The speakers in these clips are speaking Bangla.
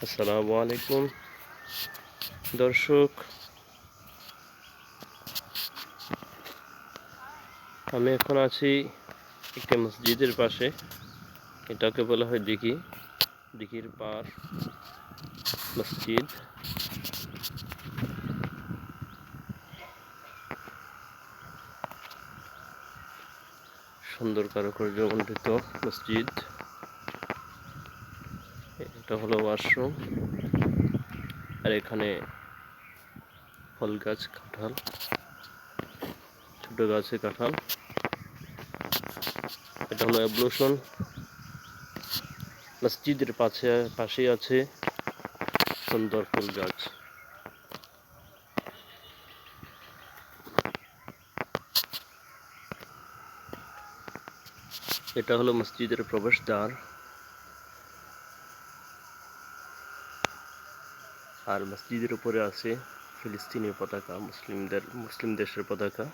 আসসালামু আলাইকুম দর্শক, আমি এখন আছি একটা মসজিদের পাশে। এটাকে বলা হয় দিঘি, দিঘির পার মসজিদ। সুন্দর কারুকার্যমণ্ডিত মসজিদ। এটা হলো ওয়াশরুম, আর এখানে ফল গাছ, কাঁঠাল, ছোট গাছে কাঁঠাল। এটা হলো অ্যাবলোশন। মসজিদের পাশে আছে সুন্দর ফুল গাছ। এটা হলো মসজিদের প্রবেশদ্বার, আর মসজিদের উপরে আছে ফিলিস্তিনি পতাকা, মুসলিম দেশের পতাকা।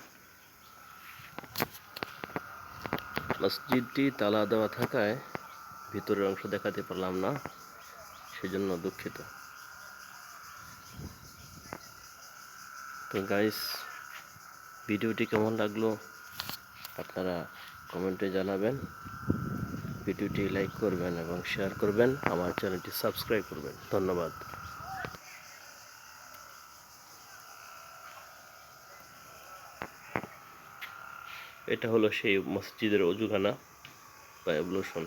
মসজিদটি তালা দেওয়া থাকায় ভিতরের অংশ দেখাতে পারলাম না, সেজন্য দুঃখিত। তো গাইস, ভিডিওটি কেমন লাগলো আপনারা কমেন্টে জানাবেন। ভিডিওটি লাইক করবেন এবং শেয়ার করবেন, আমার চ্যানেলটি সাবস্ক্রাইব করবেন। ধন্যবাদ। এটা হলো সেই মসজিদের অজুখানা বা অ্যাবলোশন।